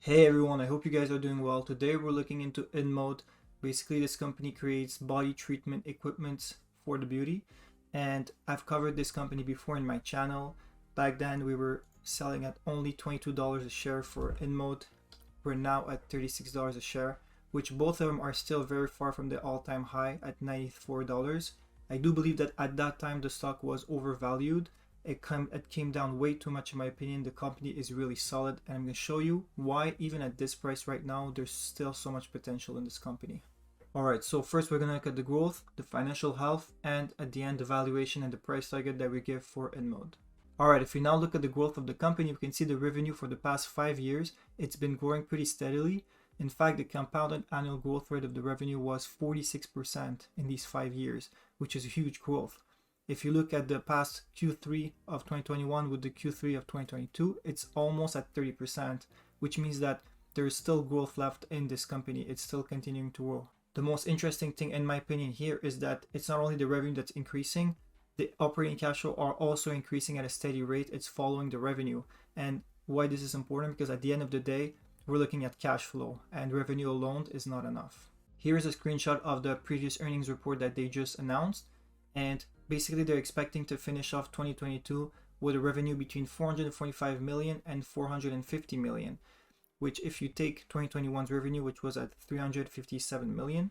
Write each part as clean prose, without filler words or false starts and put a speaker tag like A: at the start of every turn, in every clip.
A: Hey everyone, I hope you guys are doing well. Today we're looking into InMode. Basically, this company creates body treatment equipment for the beauty, and I've covered this company before in my channel. Back then we were selling at only $22 a share for InMode. We're now at $36 a share, which both of them are still very far from the all-time high at $94. I do believe that at that time the stock was overvalued. It came down way too much in my opinion. The company is really solid, and I'm going to show you why even at this price right now there's still so much potential in this company. Alright, so first we're going to look at the growth, the financial health, and at the end the valuation and the price target that we give for InMode. Alright, if we now look at the growth of the company, we can see the revenue for the past 5 years. It's been growing pretty steadily. In fact, the compounded annual growth rate of the revenue was 46% in these 5 years, which is a huge growth. If you look at the past Q3 of 2021 with the Q3 of 2022, it's almost at 30%, which means that there is still growth left in this company. It's still continuing to grow. The most interesting thing in my opinion here is that it's not only the revenue that's increasing, the operating cash flow are also increasing at a steady rate. It's following the revenue. And why this is important, because at the end of the day, we're looking at cash flow, and revenue alone is not enough. Here's a screenshot of the previous earnings report that they just announced. And basically they're expecting to finish off 2022 with a revenue between 445 million and 450 million, which if you take 2021's revenue, which was at 357 million,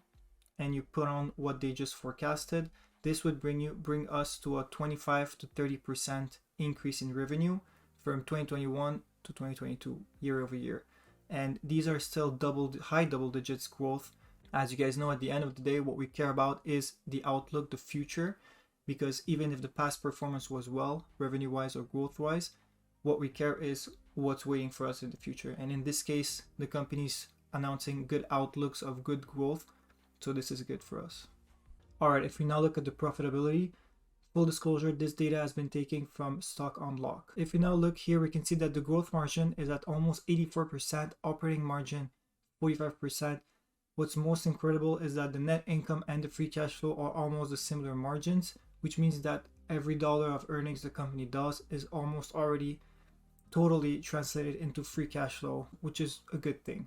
A: and you put on what they just forecasted, this would bring us to a 25 to 30% increase in revenue from 2021 to 2022 year over year. And these are still high double digits growth. As you guys know, at the end of the day, what we care about is the outlook, the future, because even if the past performance was well, revenue-wise or growth-wise, what we care is what's waiting for us in the future. And in this case, the company's announcing good outlooks of good growth, so this is good for us. All right, if we now look at the profitability, full disclosure, this data has been taken from Stock Unlock. If we now look here, we can see that the growth margin is at almost 84%, operating margin 45%. What's most incredible is that the net income and the free cash flow are almost the similar margins, which means that every dollar of earnings the company does is almost already totally translated into free cash flow, which is a good thing.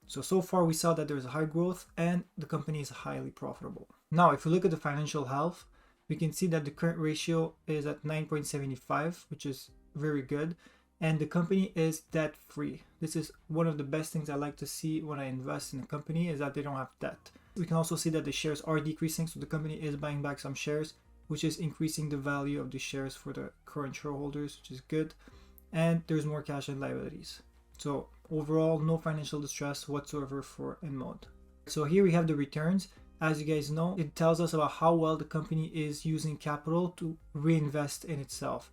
A: So far we saw that there's a high growth and the company is highly profitable. Now, if we look at the financial health, we can see that the current ratio is at 9.75, which is very good. And the company is debt free. This is one of the best things I like to see when I invest in a company, is that they don't have debt. We can also see that the shares are decreasing, so the company is buying back some shares, which is increasing the value of the shares for the current shareholders, which is good. And there's more cash and liabilities. So overall, no financial distress whatsoever for InMode. So here we have the returns. As you guys know, it tells us about how well the company is using capital to reinvest in itself.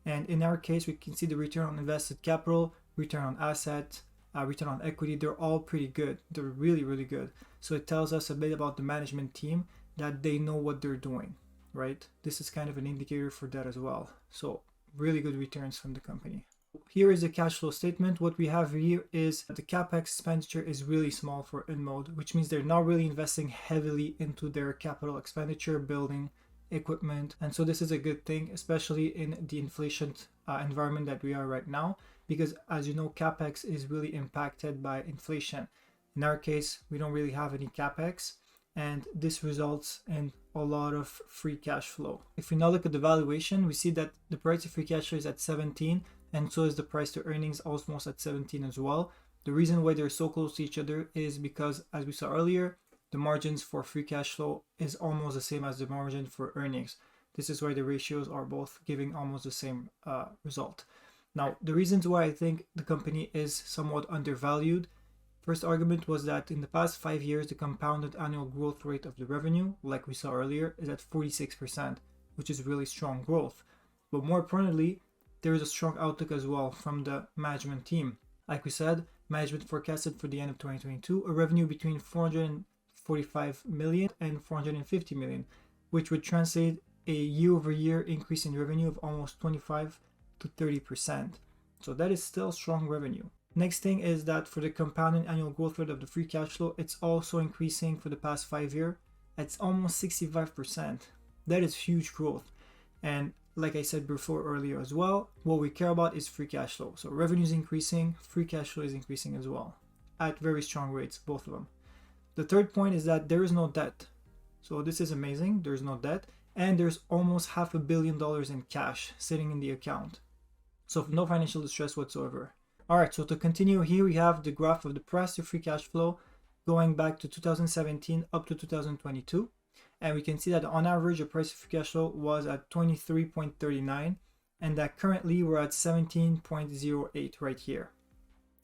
A: And in our case, we can see the return on invested capital, return on asset, return on equity. They're all pretty good. They're really, really good. So it tells us a bit about the management team, that they know what they're doing, right? This is kind of an indicator for that as well. So really good returns from the company. Here is the cash flow statement. What we have here is the capex expenditure is really small for InMode, which means they're not really investing heavily into their capital expenditure, building equipment. And so this is a good thing, especially in the inflation environment that we are right now, because as you know, capex is really impacted by inflation. In our case, we don't really have any capex, and this results in a lot of free cash flow. If we now look at the valuation, we see that the price of free cash flow is at 17, and so is the price to earnings almost at 17 as well. The reason why they're so close to each other is because, as we saw earlier, the margins for free cash flow is almost the same as the margin for earnings. This is why the ratios are both giving almost the same result. Now, the reasons why I think the company is somewhat undervalued. First argument was that in the past 5 years, the compounded annual growth rate of the revenue, like we saw earlier, is at 46%, which is really strong growth. But more importantly, there is a strong outlook as well from the management team. Like we said, management forecasted for the end of 2022 a revenue between 445 million and 450 million, which would translate a year-over-year increase in revenue of almost 25 to 30%. So that is still strong revenue. Next thing is that for the compounded annual growth rate of the free cash flow, it's also increasing for the past 5 years. It's almost 65%. That is huge growth. And like I said before earlier as well, what we care about is free cash flow. So revenue is increasing, free cash flow is increasing as well at very strong rates, both of them. The third point is that there is no debt. So this is amazing. There's no debt, and there's almost $500 million in cash sitting in the account. So no financial distress whatsoever. All right, so to continue here, we have the graph of the price to free cash flow going back to 2017 up to 2022. And we can see that on average, the price of free cash flow was at 23.39, and that currently we're at 17.08 right here.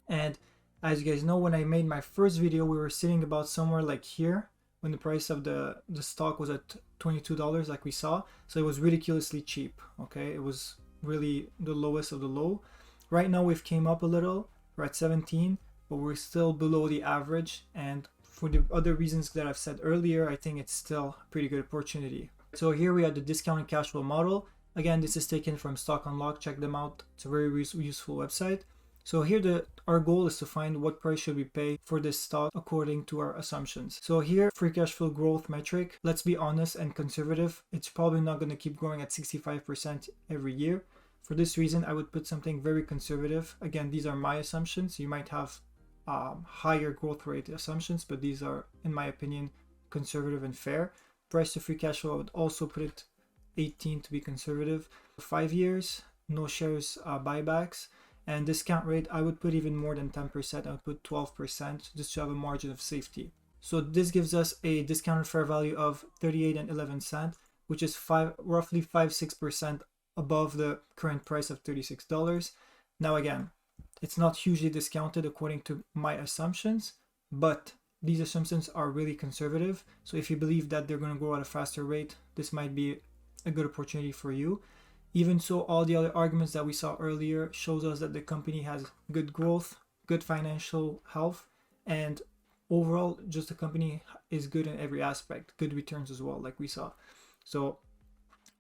A: And as you guys know, when I made my first video, we were sitting about somewhere like here when the price of the stock was at $22 like we saw. So it was ridiculously cheap, okay? It was really the lowest of the low. Right now we've came up a little, we're at 17, but we're still below the average, and for the other reasons that I've said earlier, I think it's still a pretty good opportunity. So here we have the discounted cash flow model. Again, this is taken from Stock Unlock, check them out. It's a very useful website. So here our goal is to find what price should we pay for this stock according to our assumptions. So here, free cash flow growth metric, let's be honest and conservative. It's probably not going to keep growing at 65% every year. For this reason, I would put something very conservative. Again, these are my assumptions. You might have higher growth rate assumptions, but these are, in my opinion, conservative and fair. Price to free cash flow, I would also put it 18 to be conservative. 5 years, no shares buybacks, and discount rate, I would put even more than 10%. I would put 12% just to have a margin of safety. So this gives us a discounted fair value of 38.11 which is roughly 5-6% above the current price of $36. Now again, it's not hugely discounted according to my assumptions, but these assumptions are really conservative. So if you believe that they're going to grow at a faster rate, this might be a good opportunity for you. Even so, all the other arguments that we saw earlier shows us that the company has good growth, good financial health, and overall, just the company is good in every aspect, good returns as well, like we saw. So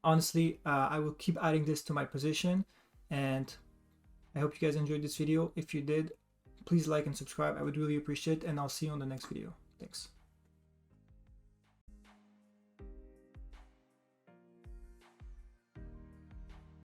A: honestly, I will keep adding this to my position, and I hope you guys enjoyed this video. If you did, please like and subscribe. I would really appreciate it, and I'll see you on the next video. Thanks.